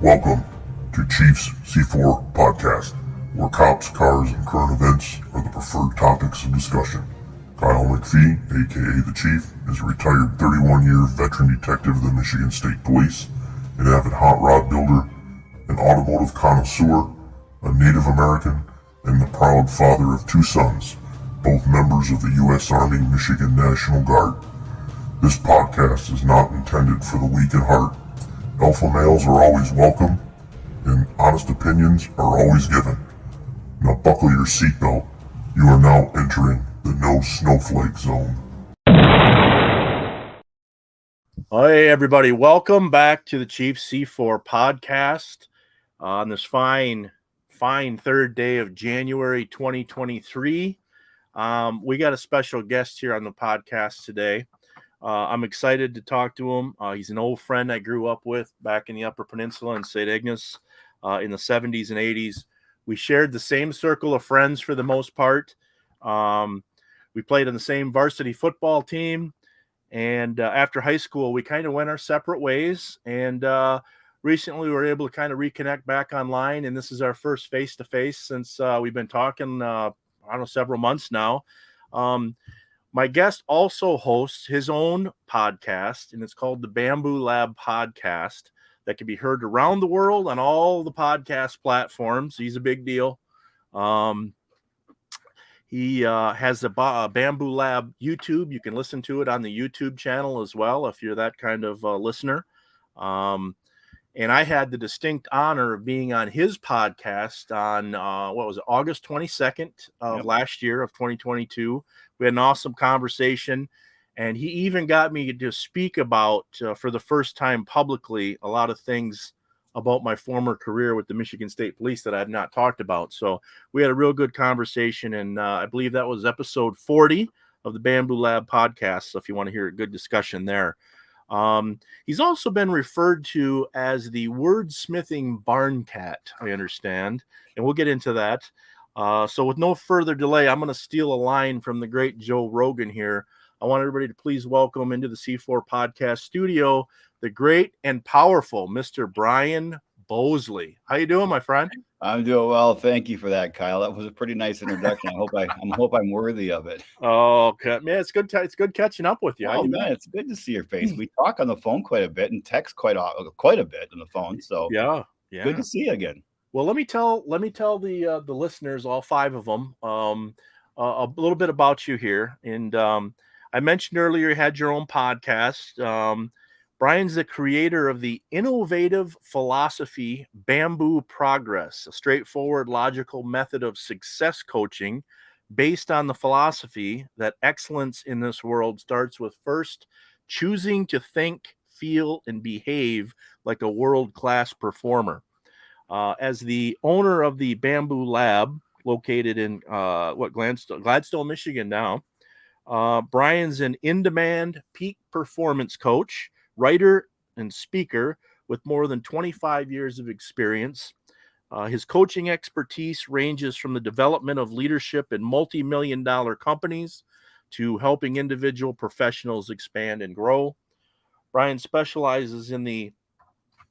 Welcome to Chiefs C4 Podcast, where cops, cars, and current events are the preferred topics of discussion. Kyle McPhee, aka The Chief, is a retired 31-year veteran detective of the Michigan State Police, an avid hot rod builder, an automotive connoisseur, a Native American, and the proud father of two sons, both members of the U.S. Army Michigan National Guard. This podcast is not intended for the weak at heart. Alpha males are always welcome, and honest opinions are always given. Now buckle your seatbelt. You are now entering the no snowflake zone. Hey everybody, welcome back to the Chiefs C4 podcast on this fine third day of January 2023. We got a special guest here on the podcast today. I'm excited to talk to him. He's an old friend I grew up with back in the Upper Peninsula in St. Ignace in the 70s and 80s. We shared the same circle of friends for the most part. We played on the same varsity football team. And after high school, we kind of went our separate ways. And recently we were able to kind of reconnect back online. And this is our first face-to-face since we've been talking, several months now. My guest also hosts his own podcast, and it's called the Bamboo Lab Podcast, that can be heard around the world on all the podcast platforms. He's a big deal. He has a Bamboo Lab YouTube. You can listen to it on the YouTube channel as well if you're that kind of listener. And I had the distinct honor of being on his podcast on, August 22nd of last year of 2022. We had an awesome conversation, and he even got me to speak about, for the first time publicly, a lot of things about my former career with the Michigan State Police that I had not talked about. So we had a real good conversation, and I believe that was episode 40 of the Bamboo Lab podcast. So if you want to hear a good discussion there. He's also been referred to as the wordsmithing barn cat, I understand, and we'll get into that. So with no further delay, I'm going to steal a line from the great Joe Rogan here. I want everybody to please welcome into the C4 podcast studio the great and powerful Mr. Brian Bosley. How you doing, my friend? I'm doing well. Thank you for that, Kyle. That was a pretty nice introduction. I hope I'm worthy of it. Oh, okay. Man, it's good. It's good catching up with you. Oh man, it's good to see your face. We talk on the phone quite a bit and text quite a bit on the phone. So yeah, good to see you again. Well, let me tell the listeners, all five of them, a little bit about you here. And I mentioned earlier you had your own podcast. Brian's the creator of the innovative philosophy Bamboo Progress, a straightforward, logical method of success coaching based on the philosophy that excellence in this world starts with first choosing to think, feel, and behave like a world-class performer. As the owner of the Bamboo Lab, located in Gladstone, Michigan now, Brian's an in-demand peak performance coach, writer, and speaker with more than 25 years of experience. His coaching expertise ranges from the development of leadership in multi-million-dollar companies to helping individual professionals expand and grow. Brian specializes in the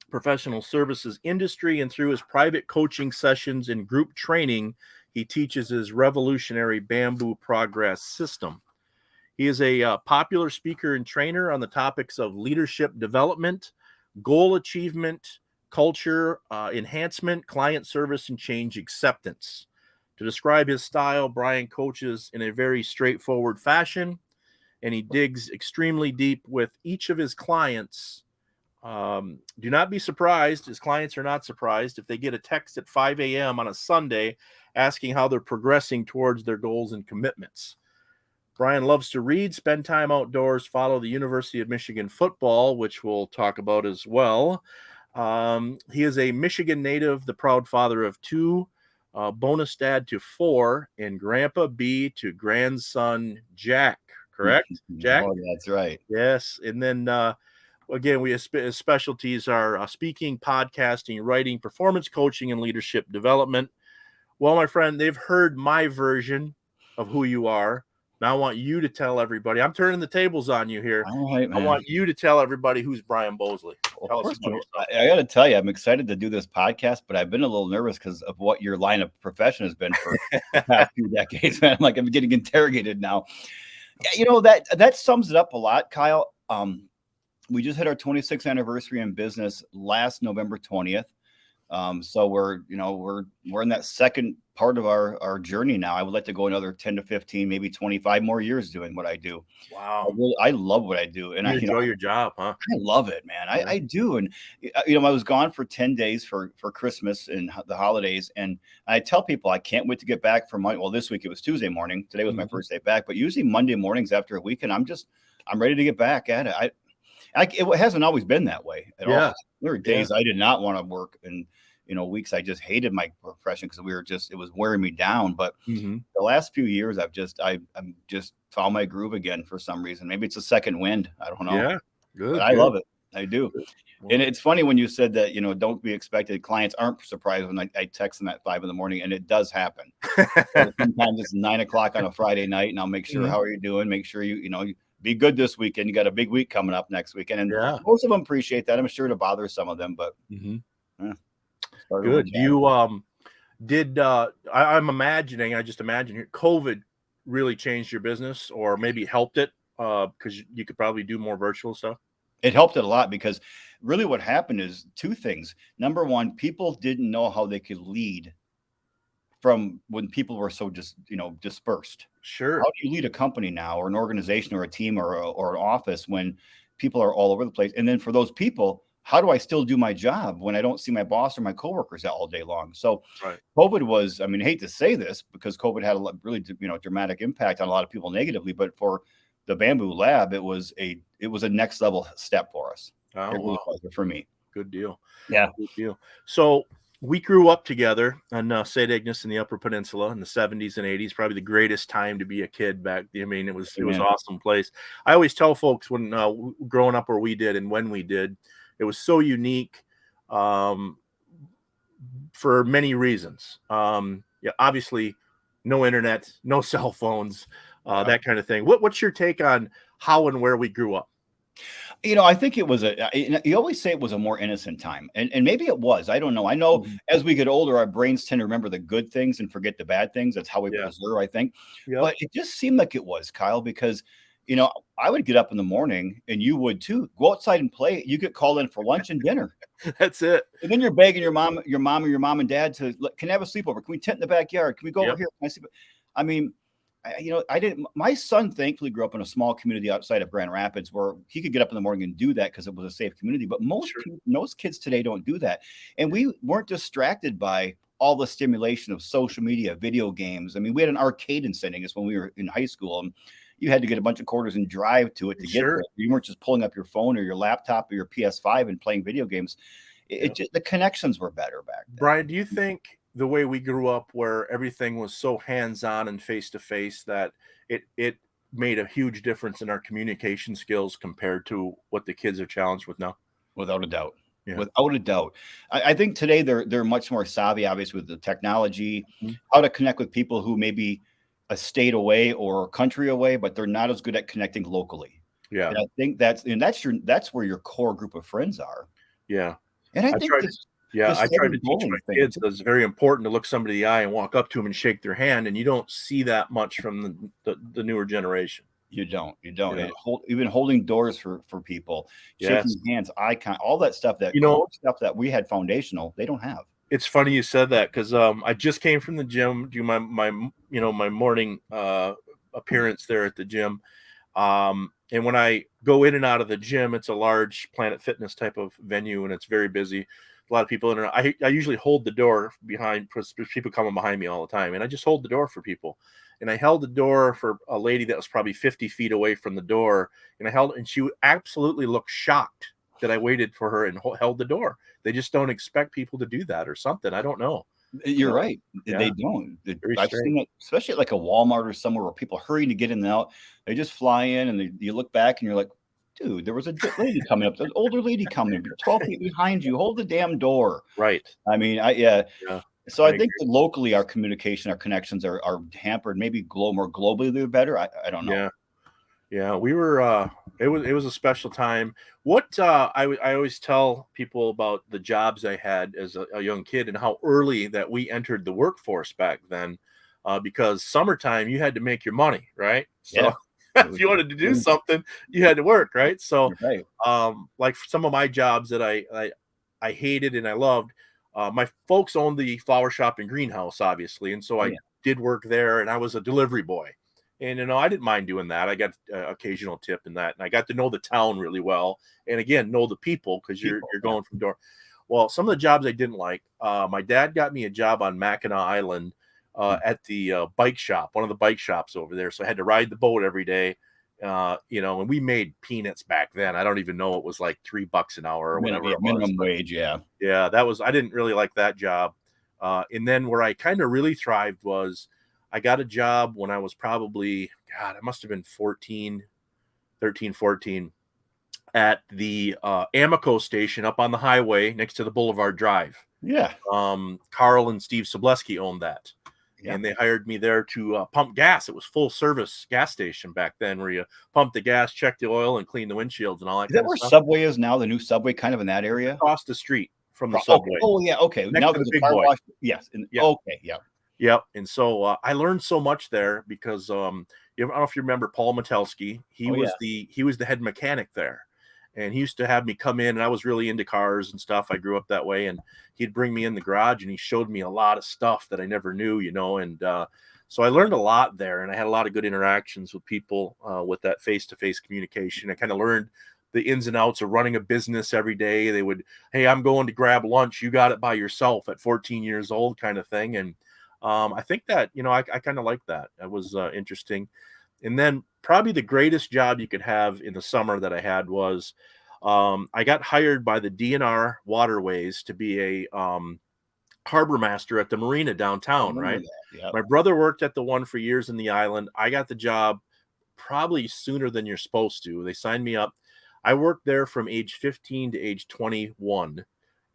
professional services industry, and through his private coaching sessions and group training, he teaches his revolutionary Bamboo Progress system. He is a popular speaker and trainer on the topics of leadership development, goal achievement, culture enhancement, client service, and change acceptance. To describe his style, Brian coaches in a very straightforward fashion, and he digs extremely deep with each of his clients. Do not be surprised, his clients are not surprised, if they get a text at 5 a.m. on a Sunday asking how they're progressing towards their goals and commitments. Brian loves to read, spend time outdoors, follow the University of Michigan football, which we'll talk about as well. He is a Michigan native, the proud father of two, bonus dad to four, and Grandpa B to grandson Jack, correct? Jack? Oh, that's right. Yes. And then again, his specialties are speaking, podcasting, writing, performance coaching, and leadership development. Well, my friend, they've heard my version of who you are. Now I want you to tell everybody. I'm turning the tables on you here. All right, man. I want you to tell everybody who's Brian Bosley. Well, Tell us first about of all, yourself. I got to tell you, I'm excited to do this podcast, but I've been a little nervous because of what your line of profession has been for the past few decades. Man, I'm getting interrogated now. Yeah, that sums it up a lot, Kyle. We just hit our 26th anniversary in business last November 20th. So we're in that second part of our journey now. I would like to go another 10 to 15, maybe 25 more years doing what I do. Wow. I love what I do. And you enjoy your job, huh? I love it, man. Yeah. I do. And, I was gone for 10 days for Christmas and the holidays. And I tell people I can't wait to get back from this week it was Tuesday morning. Today was my first day back. But usually Monday mornings after a weekend, I'm ready to get back at it. It hasn't always been that way at all. There were days I did not want to work, and weeks I just hated my profession because it was wearing me down. But the last few years, I'm just found my groove again for some reason. Maybe it's a second wind. I don't know. Yeah, good. But I love it. I do. And it's funny when you said that, don't be expected. Clients aren't surprised when I text them at 5 a.m, and it does happen. Sometimes it's 9 o'clock on a Friday night, and I'll make sure, how are you doing? Make sure you be good this weekend. You got a big week coming up next weekend. And most of them appreciate that. I'm sure to bother some of them, but good. You I'm imagining, I just imagine here, COVID really changed your business, or maybe helped it because you could probably do more virtual stuff. It helped it a lot because really what happened is two things. Number one, people didn't know how they could lead from when people were so just, dispersed. Sure. How do you lead a company now, or an organization, or a team, or an office when people are all over the place? And then for those people, how do I still do my job when I don't see my boss or my coworkers all day long? So COVID was, I hate to say this because COVID had a really, dramatic impact on a lot of people negatively, but for the Bamboo Lab, it was a next level step for us. Oh, it really was for me. Good deal. Yeah. Good deal. So we grew up together on St. Ignace in the Upper Peninsula in the 70s and 80s, probably the greatest time to be a kid back. It was an awesome place. I always tell folks when growing up where we did and when we did, it was so unique for many reasons. Obviously no internet, no cell phones, that kind of thing. What's your take on how and where we grew up? I think it was you always say it was a more innocent time, and maybe it was. I don't know. I know as we get older, our brains tend to remember the good things and forget the bad things. That's how we preserve, I think. But it just seemed like it was, Kyle, because I would get up in the morning, and you would too. Go outside and play. You get called in for lunch and dinner. That's it. And then you're begging your mom and dad to, can I have a sleepover? Can we tent in the backyard? Can we go over here? Can I sleep? I didn't. My son thankfully grew up in a small community outside of Grand Rapids where he could get up in the morning and do that because it was a safe community. But most kids today don't do that, and we weren't distracted by all the stimulation of social media, video games. We had an arcade in St. Ignace when we were in high school, and you had to get a bunch of quarters and drive to it to get there. You weren't just pulling up your phone or your laptop or your PS5 and playing video games. The connections were better back then. Brian, do you think the way we grew up, where everything was so hands-on and face-to-face, that it made a huge difference in our communication skills compared to what the kids are challenged with now? Without a doubt. Yeah. Without a doubt. I think today they're much more savvy, obviously, with the technology, how to connect with people who may be a state away or a country away, but they're not as good at connecting locally. Yeah. And I think that's where your core group of friends are. Yeah. And I think I tried to teach my kids that it's very important to look somebody in the eye and walk up to them and shake their hand, and you don't see that much from the newer generation. You don't. Yeah. And even holding doors for people, shaking hands, eye contact, all that stuff that stuff that we had foundational, they don't have. It's funny you said that because I just came from the gym, do my morning appearance there at the gym. And when I go in and out of the gym, it's a large Planet Fitness type of venue, and it's very busy. A lot of people in there. I usually hold the door behind, because people coming behind me all the time, and I just hold the door for people. And I held the door for a lady that was probably 50 feet away from the door, and she absolutely looked shocked that I waited for her and held the door. They just don't expect people to do that or something. I don't know. You're right. They don't. I've seen it, especially at like a Walmart or somewhere where people are hurrying to get in and out. They just fly in, and you look back and you're like, dude, there was a lady coming up, an older lady coming, 12 feet behind you. Hold the damn door. Right. So I think that locally our communication, our connections are hampered. Maybe more globally they're better. I don't know. Yeah, we were. It was a special time. What I always tell people about the jobs I had as a young kid and how early that we entered the workforce back then, because summertime you had to make your money, right? So if you wanted to do something, you had to work, right? So, right. Like some of my jobs that I hated and I loved. My folks owned the flower shop and greenhouse, obviously, and so I did work there, and I was a delivery boy. And I didn't mind doing that. I got occasional tip in that, and I got to know the town really well, and again, know the people because you're going from door. Well, some of the jobs I didn't like. My dad got me a job on Mackinac Island at the bike shop, one of the bike shops over there. So I had to ride the boat every day, and we made peanuts back then. I don't even know, it was like $3 an hour or whatever it was. Minimum wage, yeah. That was, I didn't really like that job. And then where I kind of really thrived was I got a job when I was probably, I must have been 13, 14, at the Amoco station up on the highway next to the Boulevard Drive. Yeah. Carl and Steve Sobleski owned that. Yeah. And they hired me there to pump gas. It was full service gas station back then where you pump the gas, check the oil, and clean the windshields and all that. Is that where Subway is now? The new Subway kind of in that area? Across the street from the Subway. Oh, yeah. Okay. Next now to there's the a Big car Boy. wash. Yes. Okay. Yeah. Yep. And so I learned so much there because I don't know if you remember Paul Metelsky. He was the head mechanic there. And he used to have me come in, and I was really into cars and stuff. I grew up that way, and he'd bring me in the garage, and he showed me a lot of stuff that I never knew, and so I learned a lot there, and I had a lot of good interactions with people with that face-to-face communication. I kind of learned the ins and outs of running a business every day. They would, hey, I'm going to grab lunch. You got it by yourself at 14 years old kind of thing. And I think that, I kind of like that. That was interesting. And then probably the greatest job you could have in the summer that I had was I got hired by the DNR Waterways to be a harbor master at the marina downtown, right? Yep. My brother worked at the one for years in the island. I got the job probably sooner than you're supposed to. They signed me up. I worked there from age 15 to age 21.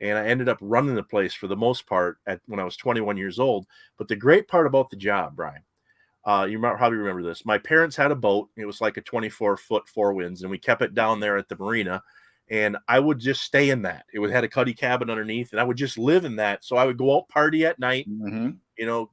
And I ended up running the place for the most part when I was 21 years old. But the great part about the job, Brian, you probably remember this. My parents had a boat. It was like a 24-foot Four Winds, and we kept it down there at the marina. And I would just stay in that. It had a cuddy cabin underneath, and I would just live in that. So I would go out party at night,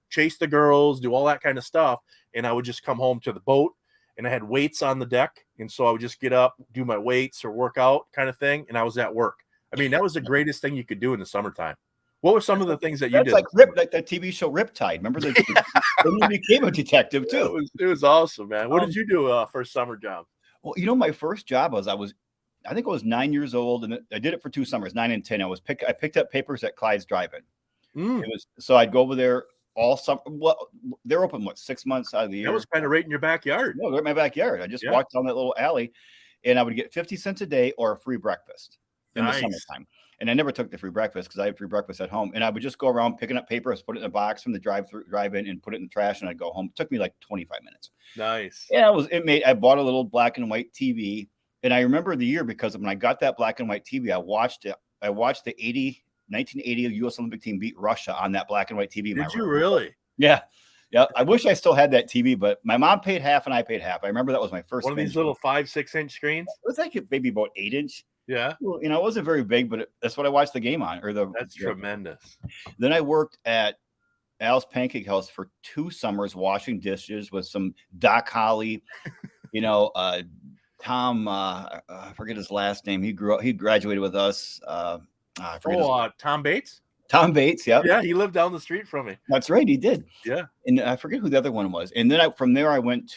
chase the girls, do all that kind of stuff. And I would just come home to the boat, and I had weights on the deck. And so I would just get up, do my weights or work out kind of thing. And I was at work. I mean, that was the greatest thing you could do in the summertime. What were some of the things that you did? Like that TV show Riptide. Remember that? When you became a detective too. It was awesome, man. What did you do for a summer job? Well, my first job was I think I was 9 years old, and I did it for 2 summers, 9 and 10. I picked up papers at Clyde's Drive-In. It was so I'd go over there all summer. Well, they're open 6 months out of the year. That was kind of right in your backyard. No, right in my backyard. I just walked down that little alley, and I would get 50 cents a day or a free breakfast in the summertime. And I never took the free breakfast because I had free breakfast at home. And I would just go around picking up papers, put it in a box from the drive-in, and put it in the trash, and I'd go home. It took me like 25 minutes. Nice. Yeah, I bought a little black and white TV. And I remember the year because when I got that black and white TV, I watched it. I watched the 1980 U.S. Olympic team beat Russia on that black and white TV. Did you really? Yeah. Yeah. I wish I still had that TV, but my mom paid half and I paid half. I remember that was my first one of these little 5-6 inch screens. It was like maybe about 8 inch. Yeah. Well, it wasn't very big, but that's what I watched the game on. That's tremendous. Then I worked at Al's Pancake House for 2 summers washing dishes with some Doc Holly, Tom, I forget his last name. He graduated with us. Tom Bates? Tom Bates, yeah. Yeah, he lived down the street from me. That's right, he did. Yeah. And I forget who the other one was. And then from there, I worked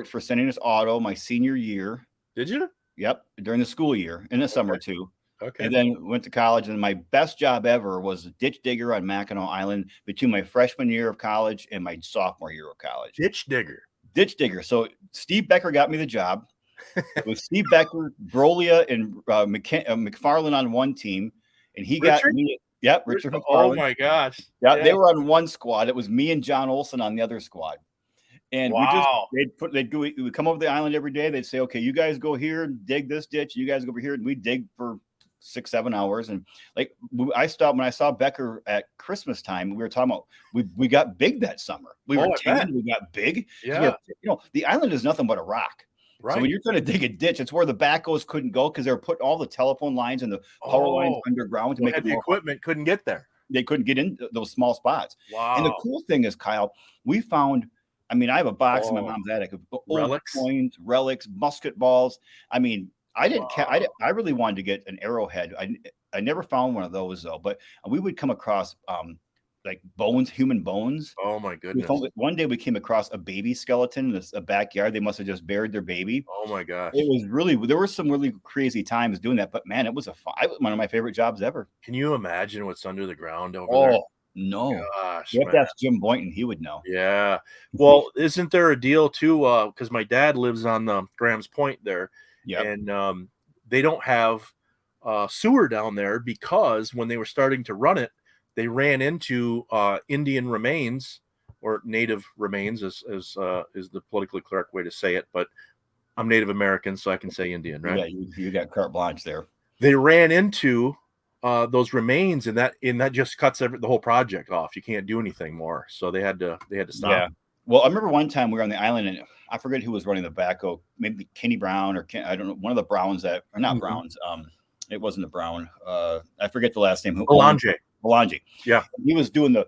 for Senior's Auto my senior year. Did you? Yep, during the school year, in the summer too. Okay. And then went to college, and my best job ever was a ditch digger on Mackinac Island between my freshman year of college and my sophomore year of college. Ditch digger. So Steve Becker got me the job. It was Steve Becker, Brolia, and McFarland on one team, and he got me. Yep, Richard McFarland. Oh my gosh! Yeah, they were on one squad. It was me and John Olson on the other squad. And they'd come over the island every day. They'd say, okay, you guys go here and dig this ditch. You guys go over here, and we dig for 6-7 hours. And like I stopped when I saw Becker at Christmas time. We were talking about we got big that summer. We were tan, we got big. Yeah, the island is nothing but a rock. right. So when you're trying to dig a ditch, it's where the backhoes couldn't go because they were putting all the telephone lines and the power lines underground to make it the equipment couldn't get there. They couldn't get in those small spots. Wow. And the cool thing is, Kyle, we found, I mean, I have a box in my mom's attic of old relics, coins, musket balls. I mean, I really wanted to get an arrowhead. I never found one of those though, but we would come across like bones, human bones. Oh my goodness. One day we came across a baby skeleton in a backyard. They must have just buried their baby. Oh my gosh. There were some really crazy times doing that, but man, it was one of my favorite jobs ever. Can you imagine what's under the ground over there? Oh no. Gosh, you have to ask Jim Boynton. He would know. Yeah. Well, isn't there a deal too? Because my dad lives on the Graham's Point there. Yeah. And they don't have sewer down there because when they were starting to run it, they ran into Indian remains or native remains, is the politically correct way to say it. But I'm Native American, so I can say Indian, right? Yeah, you got carte blanche there. They ran into those remains, and that just cuts the whole project off. You can't do anything more, so they had to stop. Yeah. Well, I remember one time we were on the island, and I forget who was running the backhoe. Maybe Kenny Brown I don't know, one of the Browns or not Browns. It wasn't a Brown. I forget the last name. Belange. Yeah. He was doing the,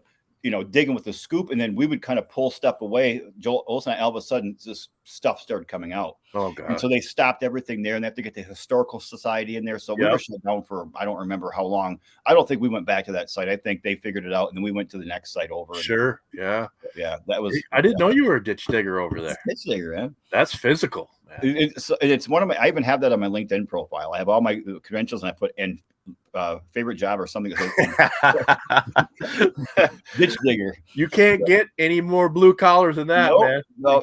digging with the scoop, and then we would kind of pull stuff away. Joel Olson, all of a sudden, this stuff started coming out. Oh, God. And so they stopped everything there, and they have to get the Historical Society in there. So we were shut down for, I don't remember how long. I don't think we went back to that site. I think they figured it out, and then we went to the next site over. Sure. Yeah. Yeah. That was. I didn't know you were a ditch digger over there. Ditch digger, man. That's physical. It's one of my. I even have that on my LinkedIn profile. I have all my credentials, and I put in favorite job or something. Ditch digger. You can't get any more blue collars than that, man. No.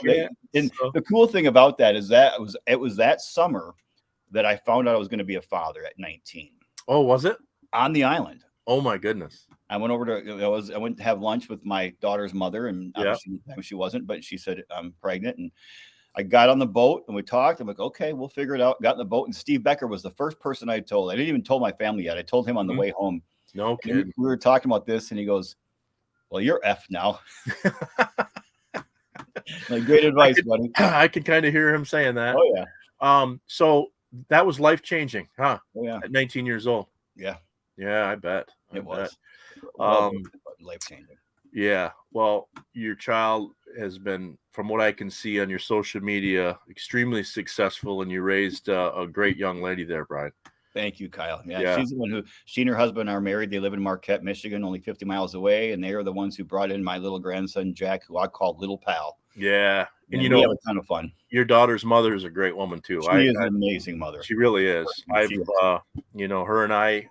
The cool thing about that is that it was that summer that I found out I was going to be a father at 19. Oh, was it? On the island. Oh my goodness. I went over to I went to have lunch with my daughter's mother, and obviously she wasn't, but she said I'm pregnant, and I got on the boat and we talked. I'm like, okay, we'll figure it out. Got in the boat, and Steve Becker was the first person I told. I didn't even tell my family yet. I told him on the way home. No kidding. We were talking about this, and he goes, "Well, you're F now." Like, great advice, buddy. I can kind of hear him saying that. Oh yeah. So that was life changing, huh? Oh yeah. At 19 years old. Yeah. Yeah, I bet. It was. Life changing. Yeah. Well, your child has been, from what I can see on your social media, extremely successful, and you raised a great young lady there, Brian. Thank you, Kyle. Yeah, she's the one she and her husband are married. They live in Marquette, Michigan, only 50 miles away, and they are the ones who brought in my little grandson, Jack, who I call Little Pal. Yeah. And we have a ton of fun. Your daughter's mother is a great woman too. She is an amazing mother. She really is. Her and I,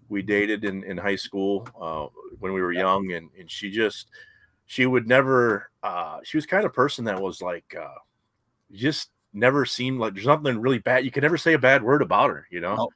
we dated in high school when we were young, and she would never, she was kind of person that was like, just never seemed like there's nothing really bad. You can never say a bad word about her, No.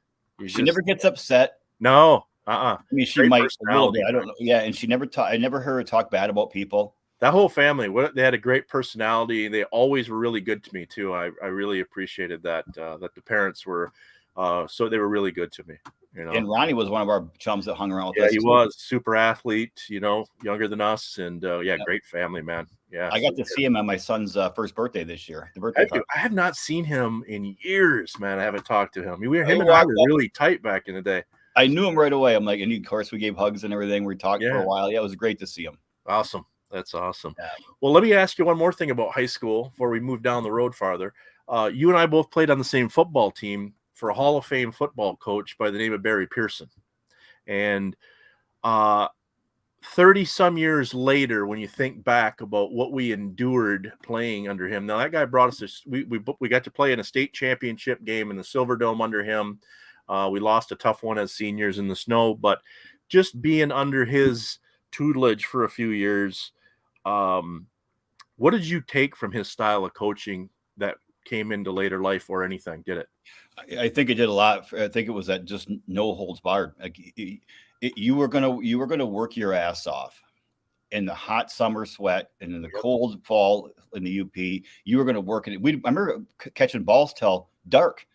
She never gets upset. No. I mean, she might a little bit. I don't know. Yeah. And I never heard her talk bad about people. That whole family, they had a great personality. They always were really good to me too. I really appreciated that the parents were, so they were really good to me. And Ronnie was one of our chums that hung around with us. Yeah, he was super athlete, younger than us, and great family, man. Yeah, I got to see him on my son's first birthday this year. The birthday party. I have not seen him in years, man. I haven't talked to him. Him and I were really tight back in the day. I knew him right away. I'm like, and of course we gave hugs and everything. We talked for a while. Yeah, it was great to see him. Awesome. That's awesome. Yeah. Well, let me ask you one more thing about high school before we move down the road farther. You and I both played on the same football team for a Hall of Fame football coach by the name of Barry Pearson. And 30 some years later, when you think back about what we endured playing under him, now that guy brought us this, we got to play in a state championship game in the Silver Dome under him. We lost a tough one as seniors in the snow, but just being under his tutelage for a few years, what did you take from his style of coaching that came into later life, or anything? Did it? I think it did a lot. I think it was that just no holds barred. Like you were gonna work your ass off in the hot summer sweat and in the cold fall in the UP. You were gonna work it. I remember catching balls till dark.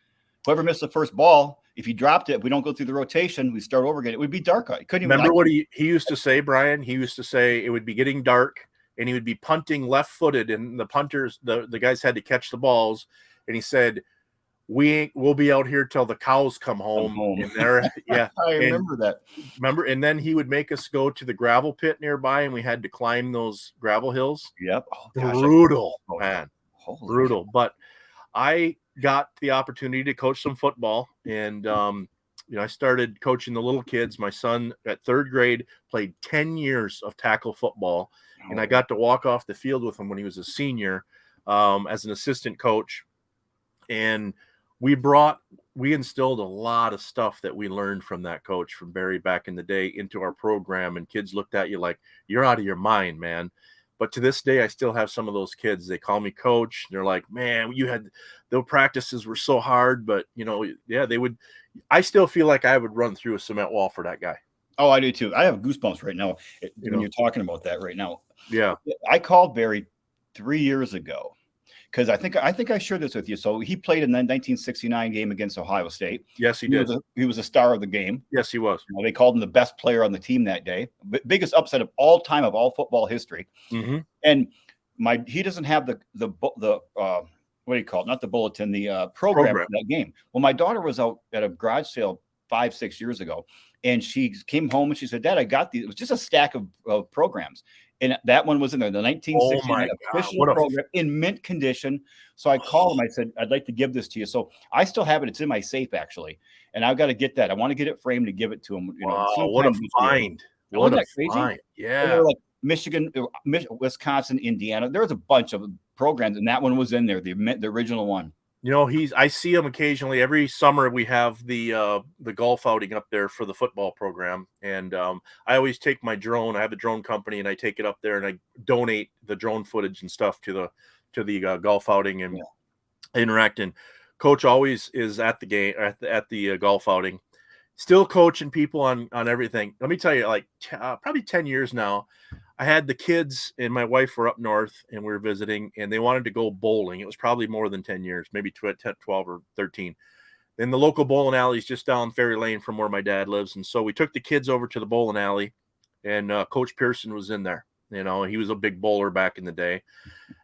Whoever missed the first ball, if you dropped it, if we don't go through the rotation, we start over again. It would be dark out. Couldn't remember what he used to say, Brian? He used to say it would be getting dark, and he would be punting left-footed, and the punters, the guys had to catch the balls, and he said, we'll be out here till the cows come home. And there, yeah, I remember that. Remember, and then he would make us go to the gravel pit nearby, and we had to climb those gravel hills. Yep. Oh, brutal, man. Brutal. But I got the opportunity to coach some football, and I started coaching the little kids. My son at 3rd grade played 10 years of tackle football, and I got to walk off the field with him when he was a senior as an assistant coach. And we instilled a lot of stuff that we learned from that coach, from Barry back in the day, into our program, and kids looked at you like, you're out of your mind, man. But to this day, I still have some of those kids. They call me coach. They're like, man, the practices were so hard, but they would. I still feel like I would run through a cement wall for that guy. Oh, I do too. I have goosebumps right now when you're talking about that right now. Yeah. I called Barry 3 years ago, because I think I shared this with you. So he played in the 1969 game against Ohio State. Yes, he did. He was a star of the game. Yes, he was. They called him the best player on the team that day. Biggest upset of all time, of all football history. Mm-hmm. And he doesn't have the what do you call it? Not the bulletin, the program for that game. Well, my daughter was out at a garage sale 5-6 years ago, and she came home and she said, Dad, I got these. It was just a stack of programs. And that one was in there, the 1969 official program in mint condition. So I called him. I said, I'd like to give this to you. So I still have it. It's in my safe, actually. And I've got to get that. I want to get it framed to give it to him. Wow, what a find. Wasn't that crazy? Find. Yeah. And they were like Michigan, Wisconsin, Indiana. There was a bunch of programs, and that one was in there, the original one. I see him occasionally. Every summer we have the golf outing up there for the football program, and I always take my drone. I have a drone company, and I take it up there and I donate the drone footage and stuff to the golf outing and interact. And Coach always is at the game at the golf outing, still coaching people on everything. Let me tell you, like probably 10 years now. I had the kids and my wife were up north, and we were visiting, and they wanted to go bowling. It was probably more than 10 years, maybe 12 or 13. Then the local bowling alley is just down Ferry Lane from where my dad lives. And so we took the kids over to the bowling alley, and Coach Pearson was in there. He was a big bowler back in the day.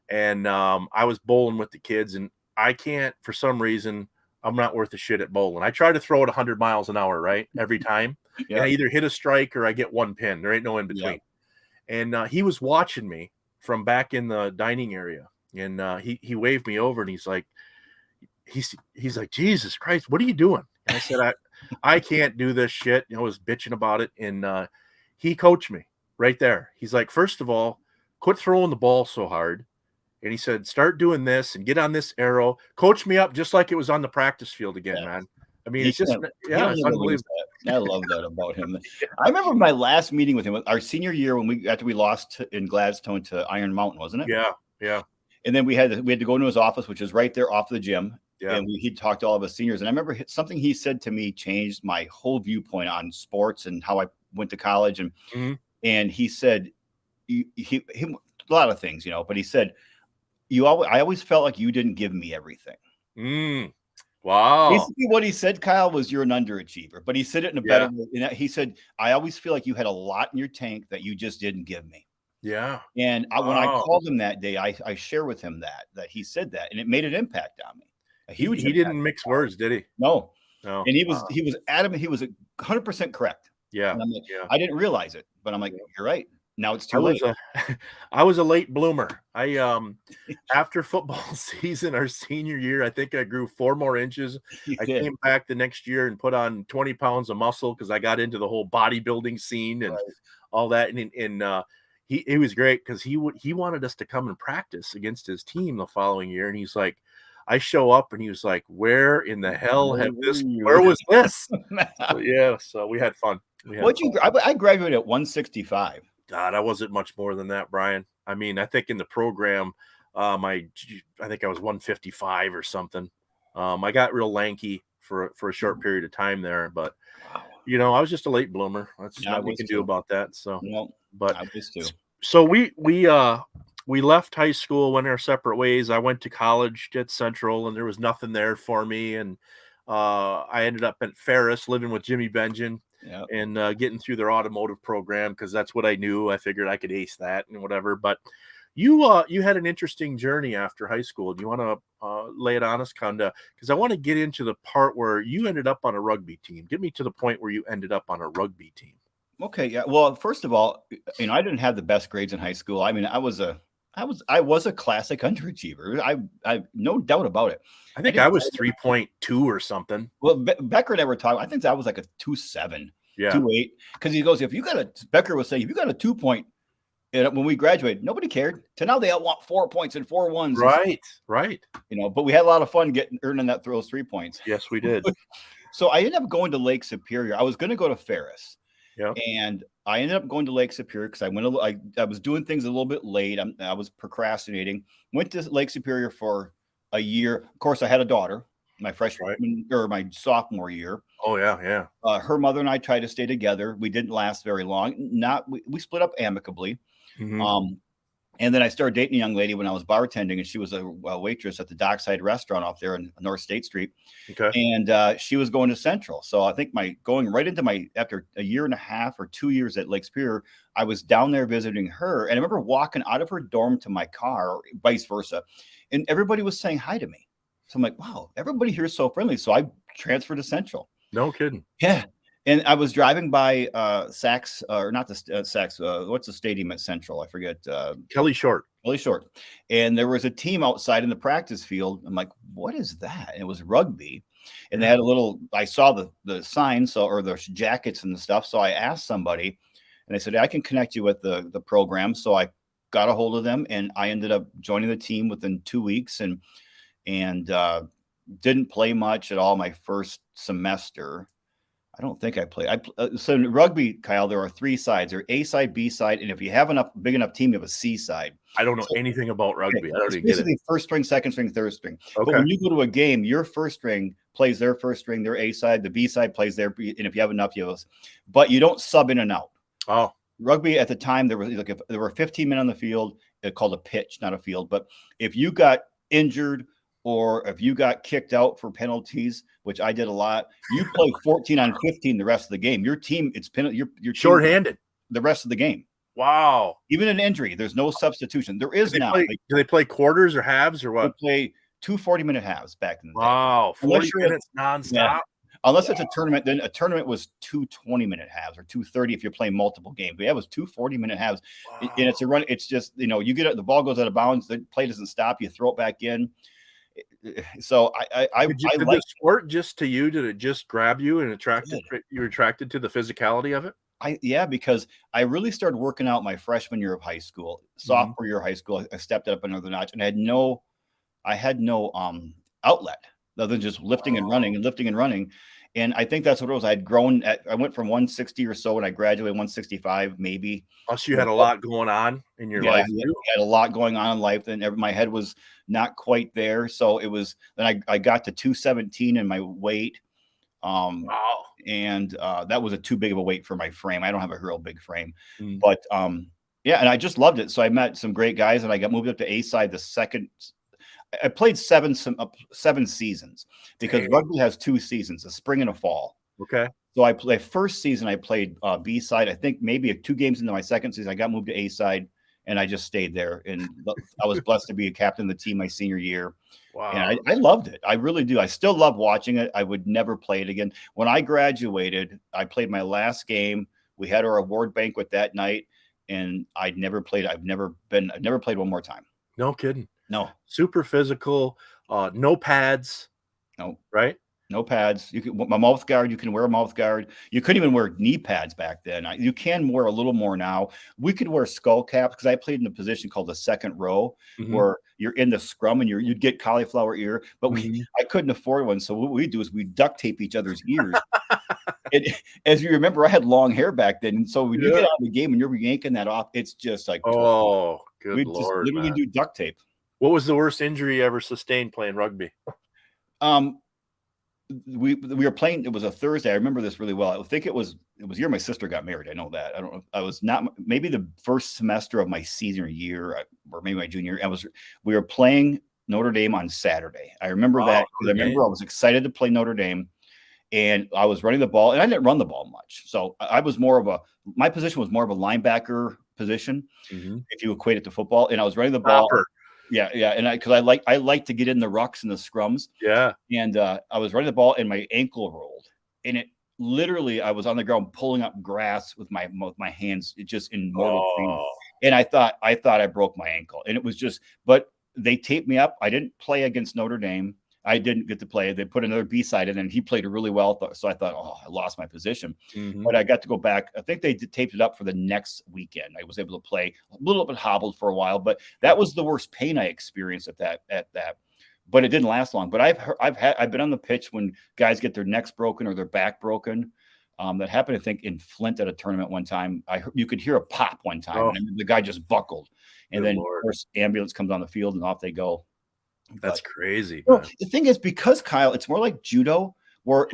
And I was bowling with the kids, and I can't, for some reason, I'm not worth a shit at bowling. I try to throw it 100 miles an hour, right? Every time. Yeah. And I either hit a strike or I get one pin. There ain't no in between. Yeah. And he was watching me from back in the dining area, and he waved me over, and he's like, Jesus Christ, what are you doing? And I said, I can't do this shit. I was bitching about it, and he coached me right there. He's like, first of all, quit throwing the ball so hard, and he said, start doing this and get on this arrow. Coach me up just like it was on the practice field again, man. I mean, it's just it's unbelievable. I love that about him. I remember my last meeting with him, our senior year, after we lost in Gladstone to Iron Mountain, wasn't it? Yeah. And then we had to go into his office, which is right there off the gym. Yeah. And he talked to all of us seniors. And I remember something he said to me changed my whole viewpoint on sports and how I went to college. And he said, he a lot of things, but he said, I always felt like you didn't give me everything. Wow. Basically what he said, Kyle, was you're an underachiever, but he said it in a better way. He said, I always feel like you had a lot in your tank that you just didn't give me. Yeah. And when I called him that day, I share with him that he said that, and it made an impact on me. A huge He didn't mix words, did he? No. And he was adamant. He was 100% correct. Yeah. And I'm like, I didn't realize it, but I'm like, you're right. Now it's too late. I was a late bloomer. After football season, our senior year, I think I grew 4 more inches. I came back the next year and put on 20 pounds of muscle because I got into the whole bodybuilding scene and all that. And he was great because he wanted us to come and practice against his team the following year. And he's like, I show up and he was like, where in the hell where was this? So we had fun. I graduated at 165. God, I wasn't much more than that, Brian. I mean, I think in the program, I think I was 155 or something. I got real lanky for a short period of time there, but I was just a late bloomer. That's nothing we can do about that. So, but I was too. So we left high school, went our separate ways. I went to college at Central, and there was nothing there for me. And I ended up at Ferris living with Jimmy Benjamin Yeah. and getting through their automotive program because that's what I knew. I figured I could ace that and whatever. But you had an interesting journey after high school. Do you want to lay it on us, kind of? Because I want to get into the part where you ended up on a rugby team. Get me to the point where you ended up on a rugby team. Okay. Yeah. Well, first of all, I didn't have the best grades in high school. I mean, I was a classic underachiever. I no doubt about it. I think I was 3.2 or something. Well, Becker and I were talking. I think that was like a 2.7, Yeah. 2.8. Because he goes, Becker was saying, if you got a 2 point, when we graduated, nobody cared. To now they all want 4 points and 4 1s. Right. But we had a lot of fun earning those 3 points. Yes, we did. So I ended up going to Lake Superior. I was going to go to Ferris. Yeah. And I ended up going to Lake Superior because I was doing things a little bit late. I was procrastinating. Went to Lake Superior for a year. Of course, I had a daughter, my freshman or my sophomore year. Oh yeah. Her mother and I tried to stay together. We didn't last very long. We split up amicably. Mm-hmm. And then I started dating a young lady when I was bartending, and she was a waitress at the Dockside Restaurant off there on North State Street. Okay. And she was going to Central. So I think after a year and a half or 2 years at Lake Superior, I was down there visiting her. And I remember walking out of her dorm to my car, or vice versa. And everybody was saying hi to me. So I'm like, wow, everybody here is so friendly. So I transferred to Central. No kidding. Yeah. And I was driving by Saks, or not the Saks. What's the stadium at Central? I forget. Kelly Short. And there was a team outside in the practice field. I'm like, what is that? And it was rugby. And they had I saw the signs, or the jackets and the stuff. So I asked somebody, and they said, I can connect you with the program. So I got a hold of them, and I ended up joining the team within 2 weeks, and didn't play much at all my first semester. I don't think I played. So in rugby, Kyle, there are 3 sides. There are A side, B side, and if you have a big enough team, you have a C side. I don't know anything about rugby. Okay. I don't even get it. First string, second string, third string. Okay. But when you go to a game, your first string plays their first string, their A side, the B side plays their B, and if you have enough, you have. But you don't sub in and out. Oh. Rugby at the time, there were 15 men on the field. It's called a pitch, not a field. But if you got injured, or if you got kicked out for penalties, which I did a lot, you play 14 on 15 the rest of the game. Your team, it's penalty. Your shorthanded the rest of the game. Wow. Even an injury, there's no substitution. There is now. Do they play quarters or halves or what? They play 2 40-minute halves back in the day. Wow, 40 minutes nonstop. Yeah. Unless it's a tournament, then a tournament was 2 20-minute halves, or 2 30 if you're playing multiple games. But yeah, it was 2 40-minute halves. Wow. And it's a run. It's just, you get it, the ball goes out of bounds, the play doesn't stop, you throw it back in. So did the sport just to you? Did it just grab you and you were attracted to the physicality of it? Because I really started working out my freshman year of high school. Sophomore year of high school, I stepped up another notch, and I had no outlet other than just lifting and running. And I think that's what it was. I went from 160 or so when I graduated, 165 maybe. Plus, you had a lot going on in your life. I had a lot going on in life, and my head was not quite there. So it was. Then I got to 217 in my weight. Wow. And that was too big of a weight for my frame. I don't have a real big frame, but and I just loved it. So I met some great guys, and I got moved up to A side the second. I played 7 seasons because rugby has 2 seasons, a spring and a fall. Okay. So first season I played B side. I think maybe 2 games into my second season, I got moved to A side, and I just stayed there. And I was blessed to be a captain of the team my senior year. Wow. And I loved it. I really do. I still love watching it. I would never play it again. When I graduated, I played my last game. We had our award banquet that night, and I'd never played. I've never played one more time. No kidding. No. Super physical, no pads. No. Right? No pads. You can my mouth guard. You can wear a mouth guard. You couldn't even wear knee pads back then. You can wear a little more now. We could wear skull caps because I played in a position called the second row, where you're in the scrum and you'd get cauliflower ear. But I couldn't afford one, so what we do is we duct tape each other's ears. As you remember, I had long hair back then, and so when you get out of the game and you're yanking that off, it's just like good Lord, just literally do duct tape. What was the worst injury you ever sustained playing rugby? We were playing. It was a Thursday. I remember this really well. I think it was the year my sister got married. I know that. I don't know. I was not maybe the first semester of my senior year, or maybe my junior. We were playing Notre Dame on Saturday. I remember Oh, that because I good remember game. I was excited to play Notre Dame, and I was running the ball, and I didn't run the ball much. So I was my position was more of a linebacker position, if you equate it to football. And I was running the ball. Stopper. Yeah, yeah. And because I like to get in the rucks and the scrums. Yeah. And I was running the ball, and my ankle rolled, and it literally, I was on the ground pulling up grass with my hands, just in mortal pain. And I thought I broke my ankle, and it was just. But they taped me up. I didn't play against Notre Dame. I didn't get to play. They put another B-side in, and he played really well. So I thought, oh, I lost my position. But I got to go back. I think they taped it up for the next weekend. I was able to play a little bit hobbled for a while, but that was the worst pain I experienced at that. But it didn't last long. But I've been on the pitch when guys get their necks broken or their back broken. That happened, I think, in Flint at a tournament one time. You could hear a pop one time, and the guy just buckled. And then, of course, ambulance comes on the field, and off they go. That's crazy. Well, the thing is, because Kyle, it's more like judo, where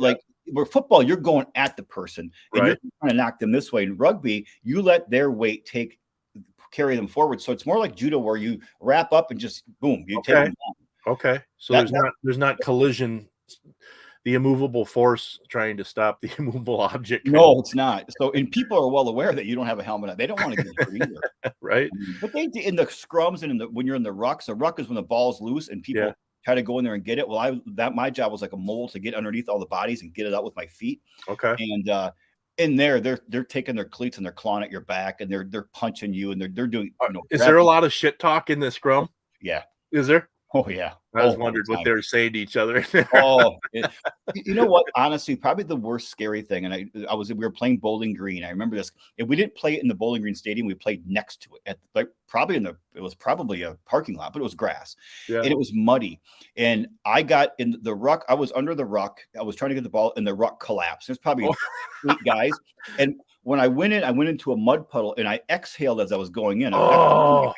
football, you're going at the person, and you're trying to knock them this way. In rugby, you let their weight carry them forward. So it's more like judo, where you wrap up and just boom, you take them down. Okay, so there's not collision, the immovable force trying to stop the immovable object. No, it's not. So, and people are well aware that you don't have a helmet on. They don't want to get hurt either. Right. But they in the scrums and when you're in the rucks, the ruck is when the ball's loose and people try to go in there and get it. Well, my job was like a mole to get underneath all the bodies and get it out with my feet. Okay. And in there, they're taking their cleats and they're clawing at your back, and they're punching you, and they're doing. Is there a lot of shit talk in this scrum? Yeah. Is there? Oh yeah. I was wondering what they were saying to each other. You know what? Honestly, probably the worst scary thing. And we were playing Bowling Green. I remember this. If we didn't play it in the Bowling Green Stadium, we played next to it it was probably a parking lot, but it was grass and it was muddy. And I got in the ruck. I was under the ruck. I was trying to get the ball, and the ruck collapsed. There's probably 8 guys. And when I went into a mud puddle, and I exhaled as I was going in. And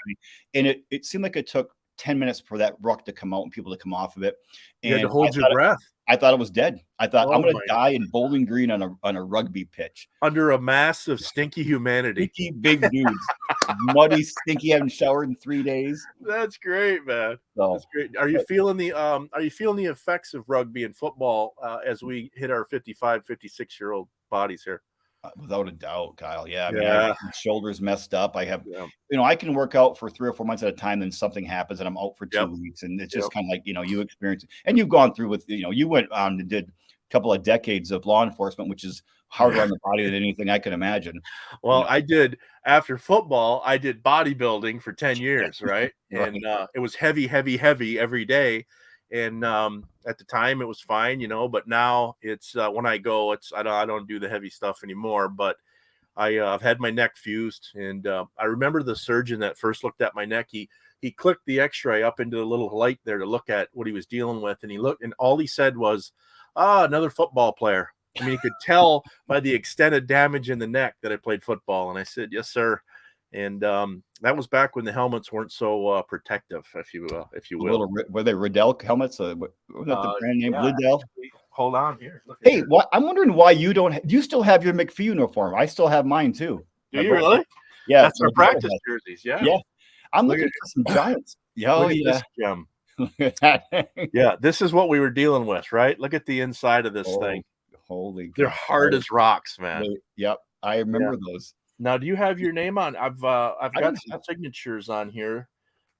it seemed like it took 10 minutes for that ruck to come out and people to come off of it. And you had to hold your breath. I thought it was dead. I thought I'm going to die in Bowling Green on a rugby pitch under a mass of stinky humanity. Stinky big dudes, muddy, stinky. Haven't showered in 3 days. That's great, man. So, that's great. Are you feeling the effects of rugby and football as we hit our 55, 56-year-old bodies here? Without a doubt, Kyle. Yeah. I mean, I have my shoulders messed up. I have, I can work out for 3 or 4 months at a time, then something happens and I'm out for 2 weeks. And it's just kind of like, you experience it. And you've gone through with, you went on and did a couple of decades of law enforcement, which is harder on the body than anything I can imagine. Well, I did after football, I did bodybuilding for 10 years. Right. And it was heavy every day. And at the time it was fine, but now it's when I go, I don't do the heavy stuff anymore. But I've had my neck fused, and I remember the surgeon that first looked at my neck. He clicked the X-ray up into the little light there to look at what he was dealing with, and he looked, and all he said was, another football player. I mean, he could tell by the extent of damage in the neck that I played football, and I said, yes, sir. And that was back when the helmets weren't so protective, if you will. Were they Riddell helmets? Was that the brand name? Liddell? Hold on here. Hey, I'm wondering why you still have your McPhee uniform. I still have mine too. Do you really? Yeah. That's our practice jerseys. Yeah. Yeah. I'm looking for some Giants. This gem. Yeah. This is what we were dealing with, right? Look at the inside of this thing. Holy. They're hard as rocks, man. Yep. I remember those. Now, do you have your name on? I've got some signatures on here.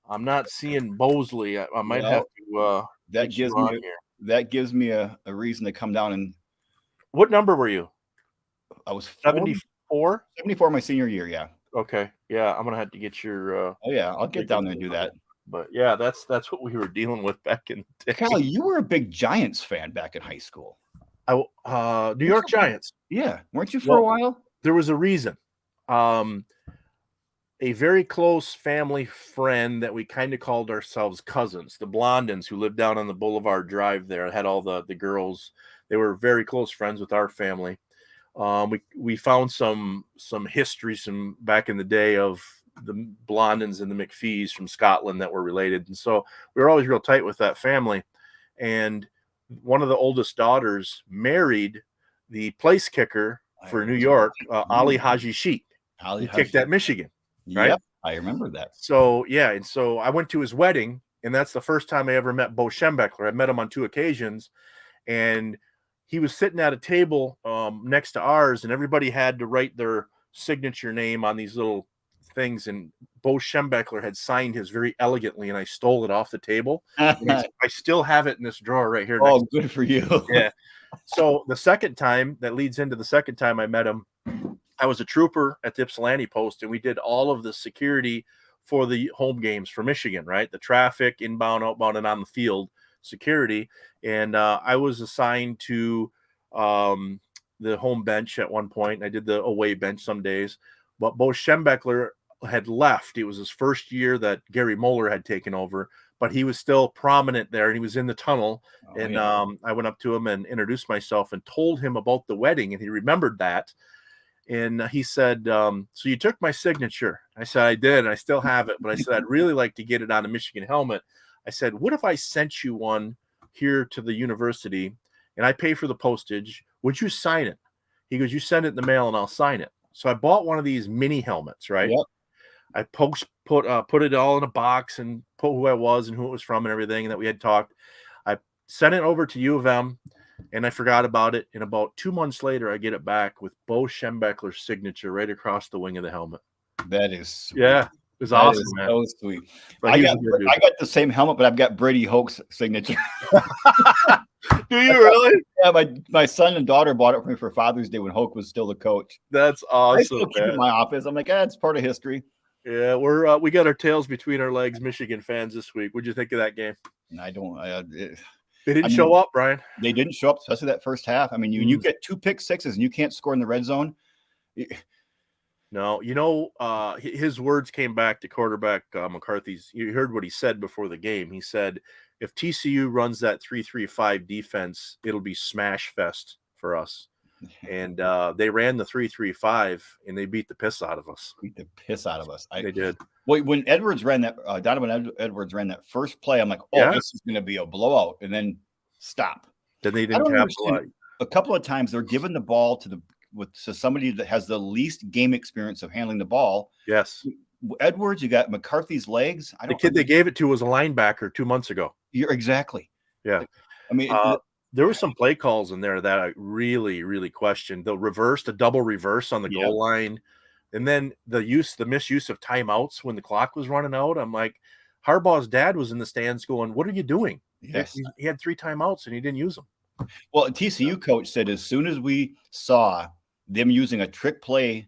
I'm not seeing Bosley. I might have to. That gives me a reason to come down. And what number were you? I was 74. 74 my senior year. Yeah. Okay. Yeah, I'm gonna have to get your. I'll get down there and do that. But yeah, that's what we were dealing with back in the day. Kyle, you were a big Giants fan back in high school. New York Giants. Yeah, weren't you for a while? There was a reason. A very close family friend that we kind of called ourselves cousins, the Blondins, who lived down on the Boulevard Drive there, had all the girls. They were very close friends with our family. We found some history, some back in the day, of the Blondins and the McPhees from Scotland that were related. And so we were always real tight with that family. And one of the oldest daughters married the place kicker for New York, Ali Haji Sheik. He kicked at Michigan, right? Yep, I remember that. So, yeah. And so I went to his wedding and that's the first time I ever met Bo Schembechler. I met him on 2 occasions, and he was sitting at a table next to ours, and everybody had to write their signature name on these little things, and Bo Schembechler had signed his very elegantly, and I stole it off the table. I still have it in this drawer right here. Oh, good for you. Yeah. So the second time, that leads into the second time I met him, I was a trooper at the Ypsilanti post, and we did all of the security for the home games for Michigan, right? The traffic, inbound, outbound, and on the field security. And I was assigned to the home bench at one point. And I did the away bench some days. But Bo Schembechler had left. It was his first year that Gary Moeller had taken over, but he was still prominent there, and he was in the tunnel. I went up to him and introduced myself and told him about the wedding, and he remembered that. And he said, so you took my signature? I said, I did, and I still have it, but I said, I'd really like to get it on a Michigan helmet. I said, what if I sent you one here to the university and I pay for the postage? Would you sign it? He goes, you send it in the mail and I'll sign it. So I bought one of these mini helmets, right? Yep. I put it all in a box and put who I was and who it was from and everything, and that we had talked. I sent it over to U of M, and I forgot about it. And about 2 months later, I get it back with Bo Schembechler's signature right across the wing of the helmet. That is sweet. Yeah. It was awesome, man. So sweet. I got the same helmet, but I've got Brady Hoke's signature. Do you really? Yeah, my son and daughter bought it for me for Father's Day when Hoke was still the coach. That's awesome. I still keep it in my office. I'm like, it's part of history. Yeah, we got our tails between our legs, Michigan fans this week. What'd you think of that game? They didn't show up, Brian. They didn't show up, especially that first half. I mean, you get 2 pick sixes and you can't score in the red zone. No, his words came back to quarterback McCarthy's. You heard what he said before the game. He said, if TCU runs that 3-3-5 defense, it'll be smash fest for us. And they ran the 3-3-5, and they beat the piss out of us. They did. When Edwards ran that, Donovan Edwards ran that first play, I'm like, this is going to be a blowout, and then stop. Then they didn't capitalize. A couple of times they're giving the ball to somebody that has the least game experience of handling the ball. Yes. Edwards, you got McCarthy's legs. The kid they gave it to was a linebacker 2 months ago. You're exactly. Yeah. I mean, there were some play calls in there that I really, really questioned. The double reverse on the goal line, and then the misuse of timeouts when the clock was running out. I'm like, Harbaugh's dad was in the stands going, "What are you doing?" Yes. He had 3 timeouts and he didn't use them. Well, a TCU coach said as soon as we saw them using a trick play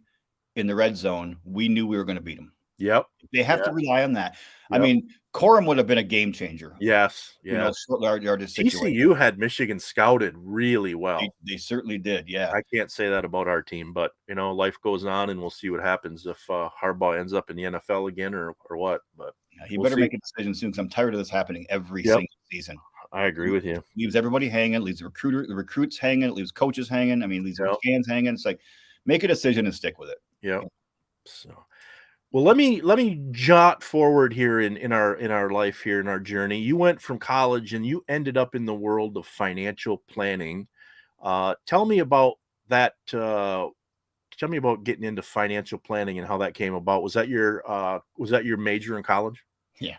in the red zone, we knew we were going to beat them. Yep. They have to rely on that. Yep. I mean, Corum would have been a game changer. Yes. Yeah. Short yardage situation. TCU had Michigan scouted really well. They certainly did. Yeah. I can't say that about our team, but life goes on, and we'll see what happens if Harbaugh ends up in the NFL again or what. But he better make a decision soon, because I'm tired of this happening every single season. I agree with you. Leaves everybody hanging. Leaves the recruits hanging. It leaves coaches hanging. I mean, leaves fans hanging. It's like, make a decision and stick with it. Yeah. So. Well, let me jot forward here in our life here, in our journey. You went from college and you ended up in the world of financial planning. Tell me about that. Tell me about getting into financial planning and how that came about. Was that your major in college? Yeah.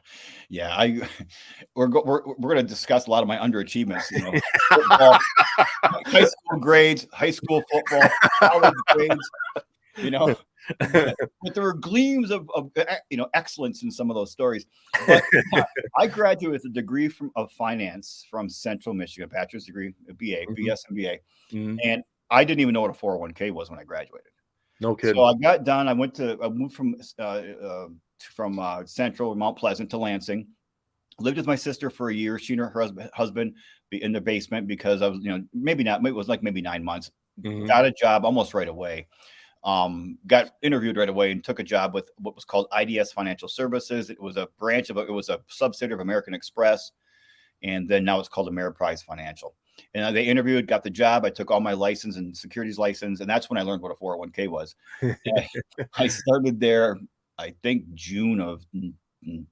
We're going to discuss a lot of my underachievements. Football, high school grades, high school football, college grades. But there were gleams of excellence in some of those stories. But I graduated with a degree of finance from Central Michigan, bachelor's degree, a BA, BS and BA. Mm-hmm. And I didn't even know what a 401k was when I graduated. No kidding. So I got done. I moved from Central, Mount Pleasant, to Lansing. Lived with my sister for a year. She and her husband in the basement, because I was, maybe 9 months. Mm-hmm. Got a job almost right away. Got interviewed right away and took a job with what was called IDS Financial Services. It was a subsidiary of American Express. And then now it's called Ameriprise Financial. And they interviewed, got the job. I took all my license and securities license. And that's when I learned what a 401k was. I started there, I think, June of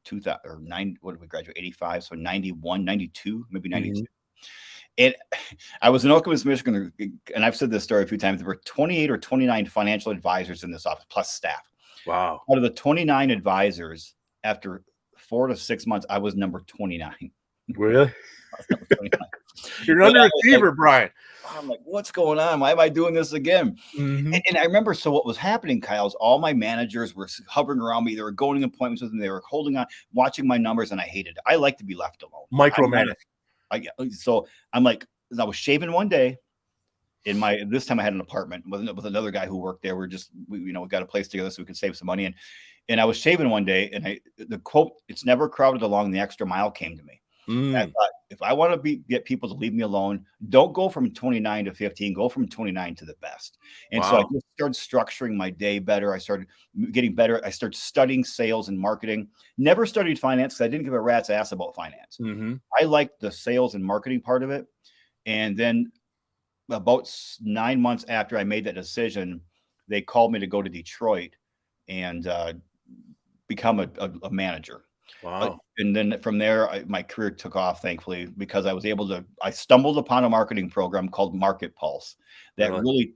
2009. What did we graduate? 85. So 91, 92, maybe 92. Mm-hmm. And I was in Okemos, Michigan, and I've said this story a few times. There were 28 or 29 financial advisors in this office, plus staff. Wow. Out of the 29 advisors, after 4 to 6 months, I was number 29. Really? Number 29. You're an underachiever, Brian. I'm like, what's going on? Why am I doing this again? Mm-hmm. And I remember, so what was happening, Kyle, is all my managers were hovering around me. They were going to appointments with me. They were holding on, watching my numbers, and I hated it. I like to be left alone. Micromanage. So I'm like, I was shaving one day. This time I had an apartment with another guy who worked there. We got a place together so we could save some money. And I was shaving one day, and the quote, "It's never crowded along the extra mile," came to me. And I thought, if I want to get people to leave me alone, don't go from 29 to 15, go from 29 to the best. And so I just started structuring my day better. I started getting better. I started studying sales and marketing. Never studied finance because I didn't give a rat's ass about finance. Mm-hmm. I liked the sales and marketing part of it. And then about 9 months after I made that decision, they called me to go to Detroit and become a manager. Wow. And then from there, my career took off, thankfully, because I stumbled upon a marketing program called Market Pulse that really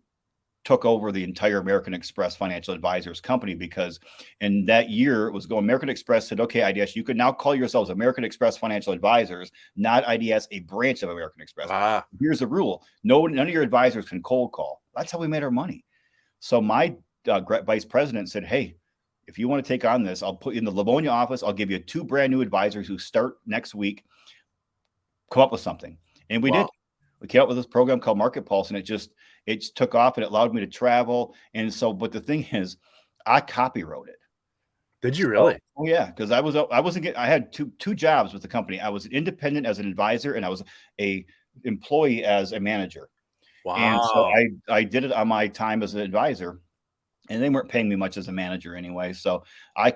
took over the entire American Express Financial Advisors company, because in that year American Express said, okay, IDS, you can now call yourselves American Express Financial Advisors, not IDS, a branch of American Express. Here's the rule. None of your advisors can cold call. That's how we made our money. So my vice president said, hey, if you want to take on this, I'll put you in the Livonia office. I'll give you 2 brand new advisors who start next week. Come up with something. And we did. We came up with this program called Market Pulse, and it took off, and it allowed me to travel. And so, but the thing is, I copywrote it. Did you really? Oh yeah, because I had two jobs with the company. I was independent as an advisor, and I was a employee as a manager. Wow. And so I did it on my time as an advisor. And they weren't paying me much as a manager anyway. So I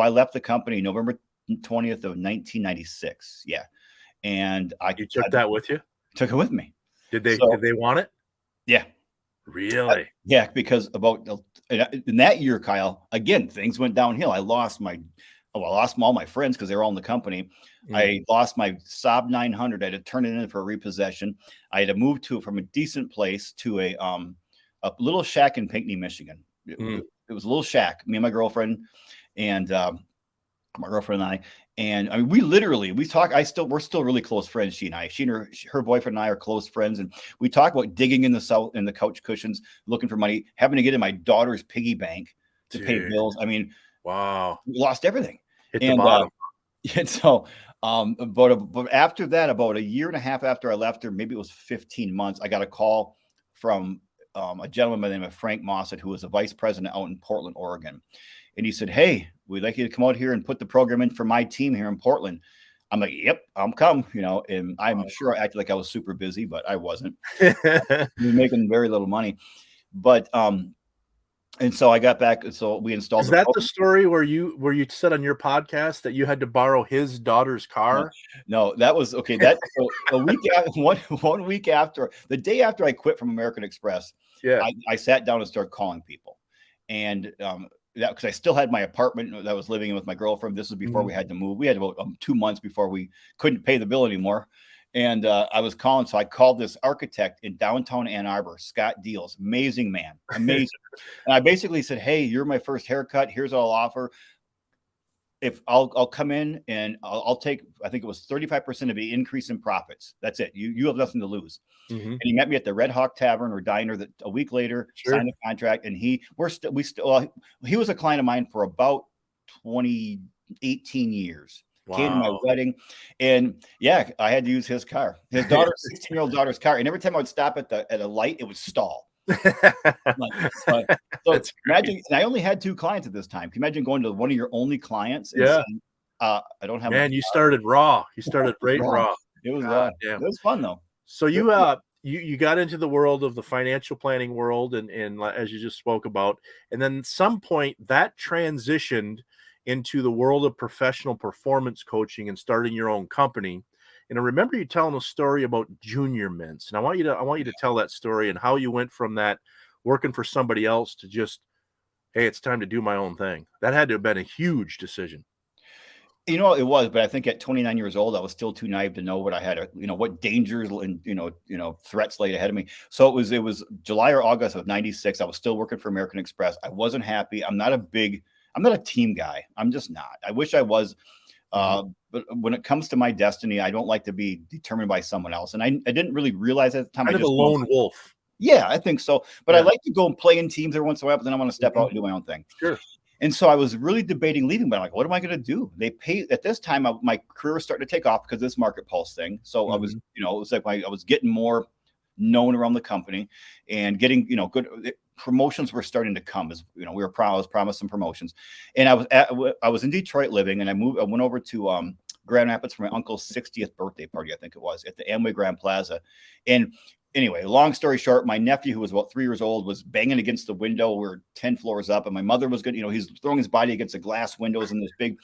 left the company November 20th of 1996. Yeah. And you took that with you? Took it with me. Did they want it? Yeah. Really? Yeah. Because in that year, Kyle, again, things went downhill. I lost all my friends because they were all in the company. I lost my Saab 900. I had to turn it in for a repossession. I had to move from a decent place to a little shack in Pinckney, Michigan. It was a little shack, me and my girlfriend, and my girlfriend and I. And I mean, we're still really close friends. She and I, her boyfriend and I are close friends. And we talk about digging in the couch cushions, looking for money, having to get in my daughter's piggy bank to pay bills. I mean, wow, we lost everything. Hit the bottom. And so, but after that, about a year and a half after I left her, maybe it was 15 months, I got a call from a gentleman by the name of Frank Mossett, who was a vice president out in Portland, Oregon. And he said, hey, we'd like you to come out here and put the program in for my team here in Portland. I'm like, yep, I'm come, and I'm sure I acted like I was super busy, but I wasn't. We were making very little money. But, and so I got back. So we installed. Is that the story where you said on your podcast that you had to borrow his daughter's car? No, that was okay. That a week after, one week after, the day after I quit from American Express, I sat down and started calling people, and because I still had my apartment that I was living in with my girlfriend. This was before we had to move. We had about 2 months before we couldn't pay the bill anymore. And I was calling. So I called this architect in downtown Ann Arbor, Scott Deals. Amazing man. Amazing. And I basically said, hey, you're my first haircut. Here's what I'll offer. If I'll come in and I'll take, I think it was 35% of the increase in profits. That's it. You have nothing to lose. And he met me at the Red Hawk Tavern or Diner that a week later signed a contract. And he was a client of mine for about 18 years. Wow. Came to my wedding, and I had to use his car, his daughter's 16-year-old daughter's car. And every time I would stop at a light, it would stall. So imagine, and I only had 2 clients at this time. Can you imagine going to one of your only clients? And saying, I don't have. Man, you started raw. You started raw. It was raw. It was fun though. So you got into the world of the financial planning world, and as you just spoke about, and then at some point that transitioned into the world of professional performance coaching and starting your own company. And I remember you telling a story about junior mints, and I want you to tell that story and how you went from that working for somebody else to just, hey, it's time to do my own thing. That had to have been a huge decision. It was, but I think at 29 years old, I was still too naive to know what I had, what dangers and, threats laid ahead of me. So it was July or August of 96. I was still working for American Express. I wasn't happy. I'm not a team guy. I'm just not. I wish I was. But when it comes to my destiny, I don't like to be determined by someone else. And I didn't really realize at the time. Kind of a lone wolf. Yeah, I think so. But Yeah. I like to go and play in teams every once in a while, but then I want to step out and do my own thing. Sure. And so I was really debating leaving, but I'm like, what am I going to do? They pay at this time. My career was starting to take off because of this Market Pulse thing. So I was, it was like I was getting more known around the company and getting, good promotions were starting to come. As I was promised some promotions, and I was in Detroit living, and I went over to Grand Rapids for my uncle's 60th birthday party, I think it was, at the Amway Grand Plaza. And anyway, long story short, my nephew, who was about 3 years old, was banging against the window. We're 10 floors up, and my mother was good. He's throwing his body against the glass windows in this big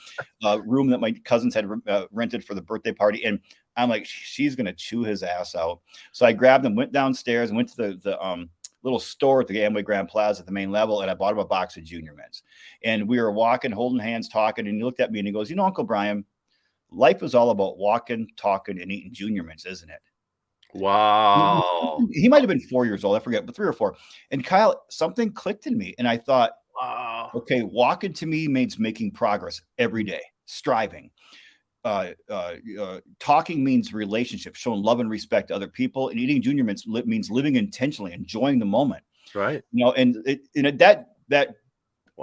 room that my cousins had rented for the birthday party. And I'm like, she's going to chew his ass out. So I grabbed him, went downstairs, and went to the little store at the Amway Grand Plaza at the main level, and I bought him a box of Junior Mints. And we were walking, holding hands, talking, and he looked at me and he goes, Uncle Brian, life is all about walking, talking, and eating Junior Mints, isn't it? Wow. He might have been 4 years old. I forget, but 3 or 4. And Kyle, something clicked in me. And I thought, wow, okay, walking to me means making progress every day, striving. Talking means relationships, showing love and respect to other people. And eating Junior Mints means living intentionally, enjoying the moment. Right. And that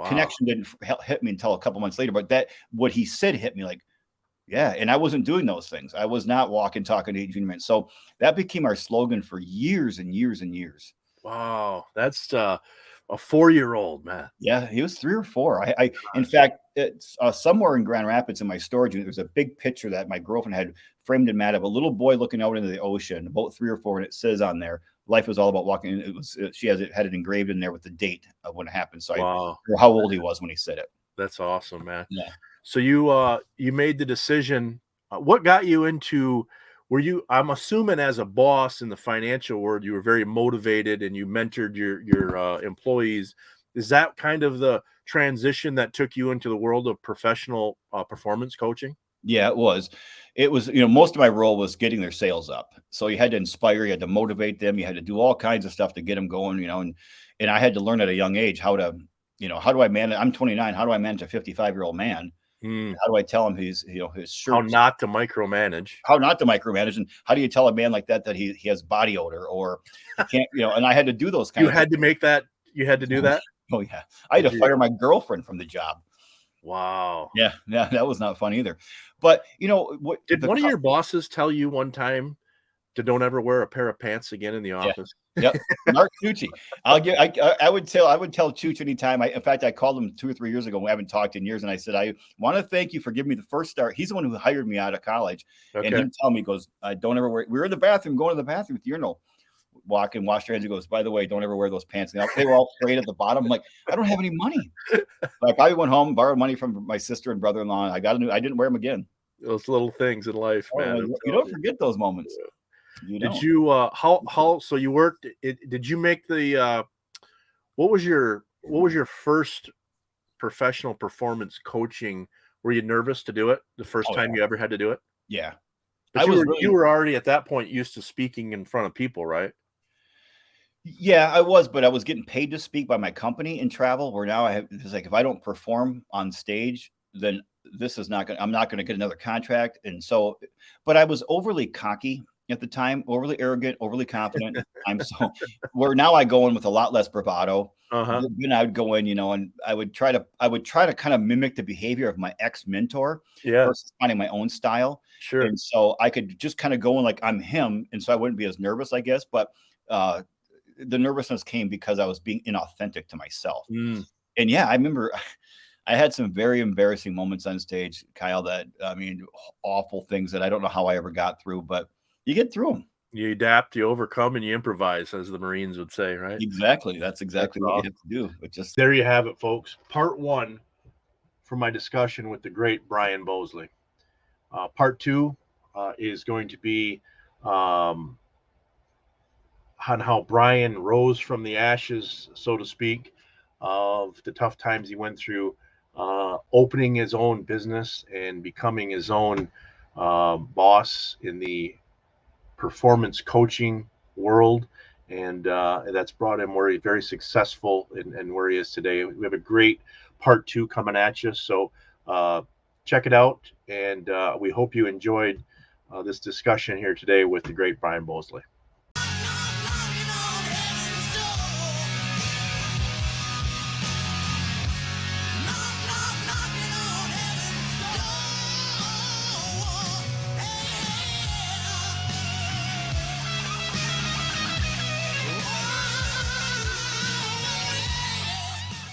connection didn't hit me until a couple months later. But what he said hit me like, yeah. And I wasn't doing those things. I was not walking, talking to Junior Mints. So that became our slogan for years and years and years. Wow. That's a 4-year-old, man. Yeah, he was 3 or 4. In fact, it's somewhere in Grand Rapids in my storage unit, there's a big picture that my girlfriend had framed in mat of a little boy looking out into the ocean, about 3 or 4, and it says on there, "Life is all about walking." It was she had it engraved in there with the date of when it happened. So wow. I know how old he was when he said it. That's awesome, man. Yeah. So you made the decision. What got you into? Were you? I'm assuming as a boss in the financial world, you were very motivated and you mentored your employees. Is that kind of the transition that took you into the world of professional performance coaching? Yeah, it was. It was, most of my role was getting their sales up. So you had to inspire, you had to motivate them, you had to do all kinds of stuff to get them going, and I had to learn at a young age how to, how do I manage? I'm 29. How do I manage a 55-year-old man? How do I tell him his shirt? How not to micromanage? How not to micromanage, and how do you tell a man like that he has body odor or can't? And I had to do those kinds. You had to make that. You had to do that. Oh yeah, I had to fire my girlfriend from the job. Wow. Yeah, that was not fun either. But what did one of your bosses tell you one time to don't ever wear a pair of pants again in the office? Yep. Mark Tucci. I would tell Chooch anytime. In fact, I called him 2 or 3 years ago. We haven't talked in years. And I said, I want to thank you for giving me the first start. He's the one who hired me out of college. Okay. And him telling me, he goes, don't ever wear. We were in the bathroom, going to the bathroom with urinal. Walk and wash your hands. He goes, by the way, don't ever wear those pants. And they were all frayed at the bottom. I'm like, I don't have any money. Like I went home, borrowed money from my sister and brother-in-law. I didn't wear them again. Those little things in life, man. You don't forget those moments. Did you how so you worked did you make the what was your first professional performance coaching? Were you nervous to do it the first time you ever had to do it? Yeah. But you were already at that point used to speaking in front of people, right? Yeah, I was, but I was getting paid to speak by my company in travel, where now it's like if I don't perform on stage, then I'm not going to get another contract. And so, but I was overly cocky at the time, overly arrogant, overly confident. Where now I go in with a lot less bravado. Then I would go in, and I would try to kind of mimic the behavior of my ex-mentor versus finding my own style. Sure. And so I could just kind of go in like I'm him. And so I wouldn't be as nervous, I guess. But the nervousness came because I was being inauthentic to myself. And yeah, I remember I had some very embarrassing moments on stage, Kyle, awful things that I don't know how I ever got through, but you get through them. You adapt, you overcome, and you improvise, as the Marines would say, right? Exactly. That's exactly what you have to do. But just there you have it, folks. Part 1 from my discussion with the great Brian Bosley. Part 2 is going to be on how Brian rose from the ashes, so to speak, of the tough times he went through, opening his own business and becoming his own boss in the performance coaching world. And that's brought him where he's very successful and where he is today. We have a great part 2 coming at you. So check it out. And we hope you enjoyed this discussion here today with the great Brian Bosley.